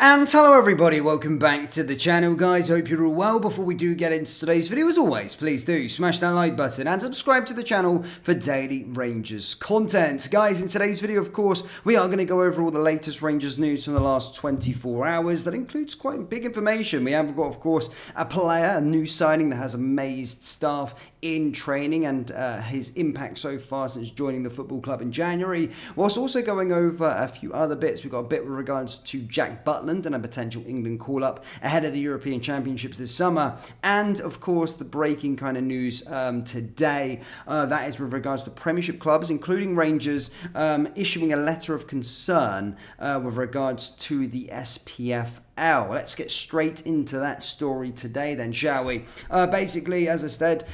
And hello everybody, welcome back to the channel guys, hope you're all well. Before we do get into today's video, as always, please do smash that like button and subscribe to the channel for daily Rangers content. Guys, in today's video, of course, we are going to go over all the latest Rangers news from the last 24 hours. That includes quite big information. We have got, of course, a new signing that has amazed staff in training and his impact so far since joining the football club in January, whilst also going over a few other bits. We've got a bit with regards to Jack Butland and a potential England call-up ahead of the European Championships this summer, and of course the breaking kind of news today, that is with regards to Premiership clubs, including Rangers, issuing a letter of concern with regards to the SPFL. Let's get straight into that story today then, shall we? Basically, as I said,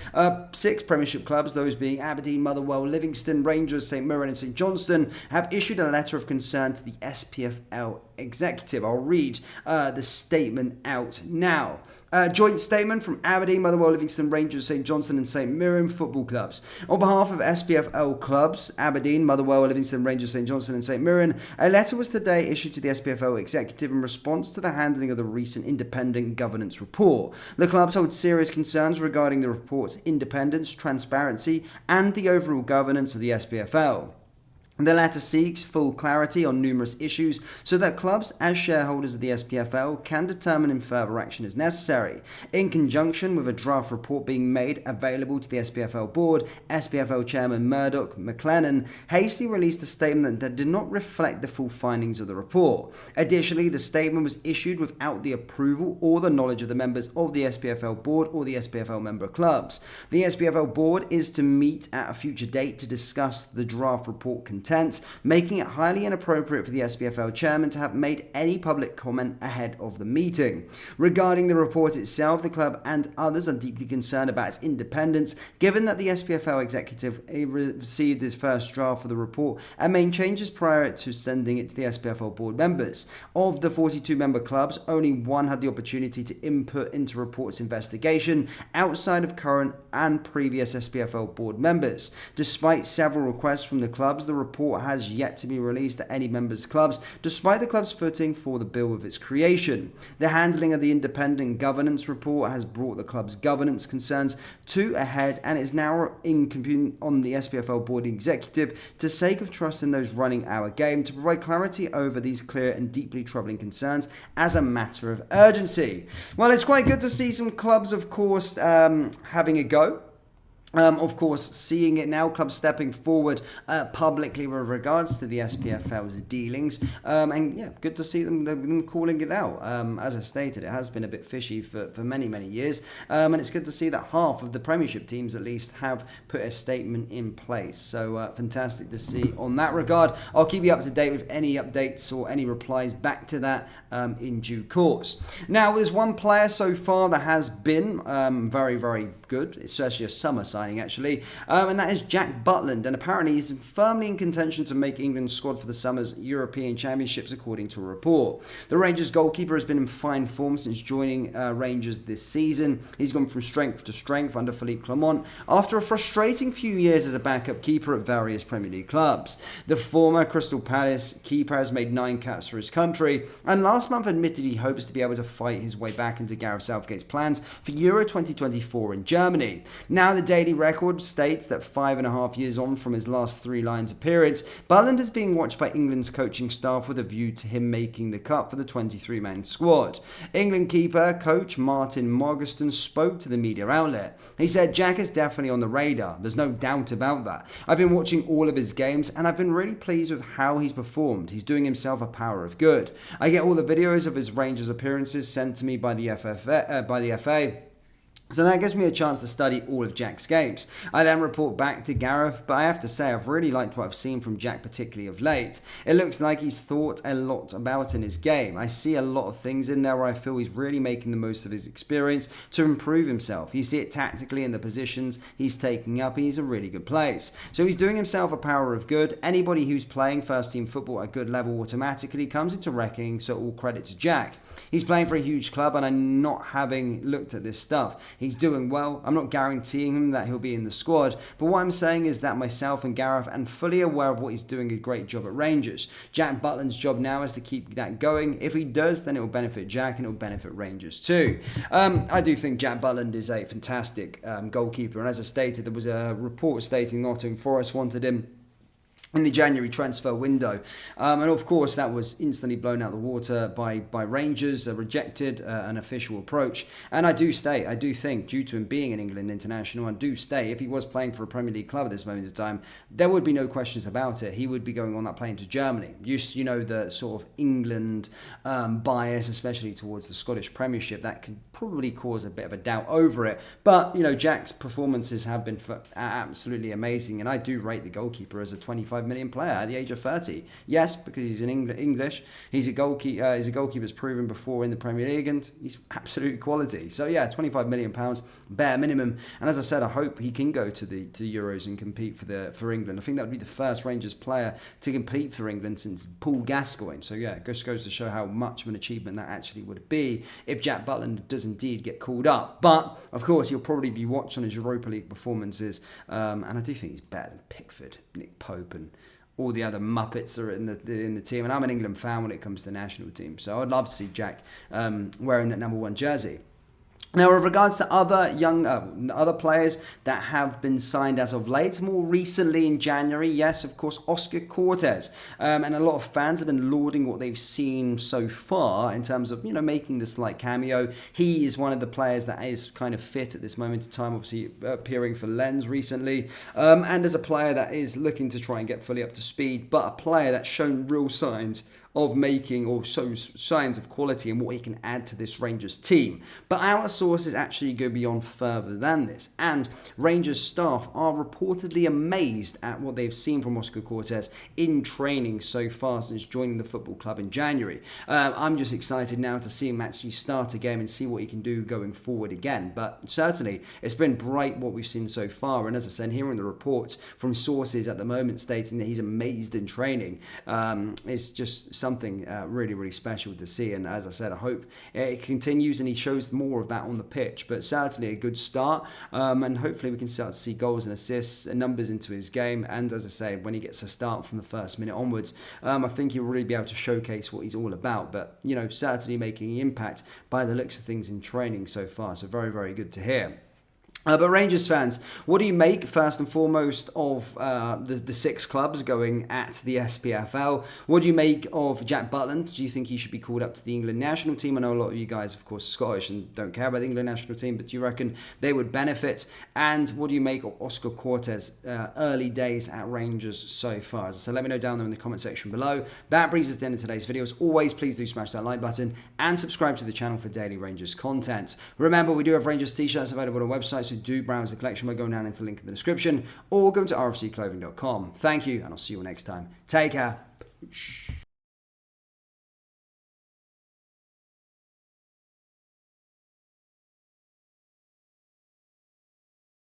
6 Premiership clubs, those being Aberdeen, Motherwell, Livingston, Rangers, St Mirren and St Johnstone, have issued a letter of concern to the SPFL executive. I'll read the statement out now. Joint statement from Aberdeen, Motherwell, Livingston, Rangers, St Johnstone and St Mirren football clubs. On behalf of SPFL clubs, Aberdeen, Motherwell, Livingston, Rangers, St Johnstone and St Mirren, a letter was today issued to the SPFL executive in response to the handling of the recent independent governance report. The clubs hold serious concerns regarding the report's independence, transparency and the overall governance of the SPFL. The letter seeks full clarity on numerous issues so that clubs, as shareholders of the SPFL, can determine if further action is necessary. In conjunction with a draft report being made available to the SPFL board, SPFL chairman Murdoch McLennan hastily released a statement that did not reflect the full findings of the report. Additionally, the statement was issued without the approval or the knowledge of the members of the SPFL board or the SPFL member clubs. The SPFL board is to meet at a future date to discuss the draft report making it highly inappropriate for the SPFL chairman to have made any public comment ahead of the meeting. Regarding the report itself, the club and others are deeply concerned about its independence, given that the SPFL executive received his first draft for the report and made changes prior to sending it to the SPFL board members. Of the 42 member clubs, only one had the opportunity to input into report's investigation outside of current and previous SPFL board members. Despite several requests from the clubs, the report has yet to be released to any members' clubs, despite the club's footing for the bill of its creation. The handling of the independent governance report has brought the club's governance concerns to a head and is now incumbent on the SPFL board executive, to sake of trust in those running our game, to provide clarity over these clear and deeply troubling concerns as a matter of urgency. Well, it's quite good to see some clubs, of course, having a go. Of course, seeing it now, clubs stepping forward publicly with regards to the SPFL's dealings. And yeah, good to see them calling it out. As I stated, it has been a bit fishy for many, many years. And it's good to see that half of the Premiership teams, at least, have put a statement in place. So fantastic to see on that regard. I'll keep you up to date with any updates or any replies back to that in due course. Now, there's one player so far that has been very, very good, especially a summer signing actually, and that is Jack Butland, and apparently he's firmly in contention to make England's squad for the summer's European Championships, according to a report. The Rangers goalkeeper has been in fine form since joining Rangers this season. He's gone from strength to strength under Philippe Clement after a frustrating few years as a backup keeper at various Premier League clubs. The former Crystal Palace keeper has made 9 caps for his country, and last month admitted he hopes to be able to fight his way back into Gareth Southgate's plans for Euro 2024 in Germany. Now, the Daily Record states that 5.5 years on from his last 3 Lions appearance, Butland is being watched by England's coaching staff with a view to him making the cut for the 23-man squad. England keeper coach Martin Morgenstern spoke to the media outlet. He said, "Jack is definitely on the radar. There's no doubt about that. I've been watching all of his games and I've been really pleased with how he's performed. He's doing himself a power of good. I get all the videos of his Rangers appearances sent to me by the FA. So that gives me a chance to study all of Jack's games. I then report back to Gareth, but I have to say I've really liked what I've seen from Jack, particularly of late. It looks like he's thought a lot about in his game. I see a lot of things in there where I feel he's really making the most of his experience to improve himself. You see it tactically in the positions he's taking up. He's a really good place. So he's doing himself a power of good. Anybody who's playing first team football at a good level automatically comes into reckoning, so all credit to Jack. He's playing for a huge club, and I'm not having looked at this stuff. He's doing well. I'm not guaranteeing him that he'll be in the squad, but what I'm saying is that myself and Gareth are fully aware of what he's doing a great job at Rangers. Jack Butland's job now is to keep that going. If he does, then it will benefit Jack and it will benefit Rangers too. I do think Jack Butland is a fantastic goalkeeper, and as I stated, there was a report stating Nottingham Forest wanted him in the January transfer window. And of course, that was instantly blown out of the water by Rangers, rejected an official approach. And I do think, due to him being an England international, if he was playing for a Premier League club at this moment in time, there would be no questions about it. He would be going on that plane to Germany. You know, the sort of England bias, especially towards the Scottish Premiership, that could probably cause a bit of a doubt over it. But, you know, Jack's performances have been absolutely amazing. And I do rate the goalkeeper as a 25 million player at the age of 30. Yes, because he's in English. He's a goalkeeper. He's a goalkeeper that's proven before in the Premier League, and he's absolute quality. So yeah, £25 million bare minimum. And as I said, I hope he can go to the Euros and compete for England. I think that would be the first Rangers player to compete for England since Paul Gascoigne. So yeah, it just goes to show how much of an achievement that actually would be if Jack Butland does indeed get called up. But of course, he'll probably be watched on his Europa League performances, and I do think he's better than Pickford, Nick Pope, and all the other Muppets that are in the team. And I'm an England fan when it comes to the national team, so I'd love to see Jack wearing that number 1 jersey. Now, with regards to other players that have been signed as of late, more recently in January, yes, of course, Oscar Cortez. And a lot of fans have been lauding what they've seen so far in terms of, you know, making the slight cameo. He is one of the players that is kind of fit at this moment in time, obviously appearing for Lens recently. And as a player that is looking to try and get fully up to speed, but a player that's shown real signs of making, or shows signs of quality and what he can add to this Rangers team. But our sources actually go beyond further than this, and Rangers staff are reportedly amazed at what they've seen from Oscar Cortez in training so far since joining the football club in January. I'm just excited now to see him actually start a game and see what he can do going forward again. But certainly, it's been bright what we've seen so far, and as I said, hearing the reports from sources at the moment stating that he's amazed in training is just something really, really special to see. And as I said, I hope it continues and he shows more of that on the pitch. But certainly a good start, and hopefully we can start to see goals and assists and numbers into his game. And as I say, when he gets a start from the first minute onwards, I think he'll really be able to showcase what he's all about. But, you know, certainly making an impact by the looks of things in training so far. So very, very good to hear. But Rangers fans, what do you make, first and foremost, of the 6 clubs going at the SPFL? What do you make of Jack Butland? Do you think he should be called up to the England national team? I know a lot of you guys, of course, are Scottish and don't care about the England national team, but do you reckon they would benefit? And what do you make of Oscar Cortez' early days at Rangers so far? So let me know down there in the comment section below. That brings us to the end of today's video. As always, please do smash that like button and subscribe to the channel for daily Rangers content. Remember, we do have Rangers t-shirts available on our website, so do browse the collection by going down into the link in the description or go to rfcclothing.com. Thank you, and I'll see you all next time. Take care.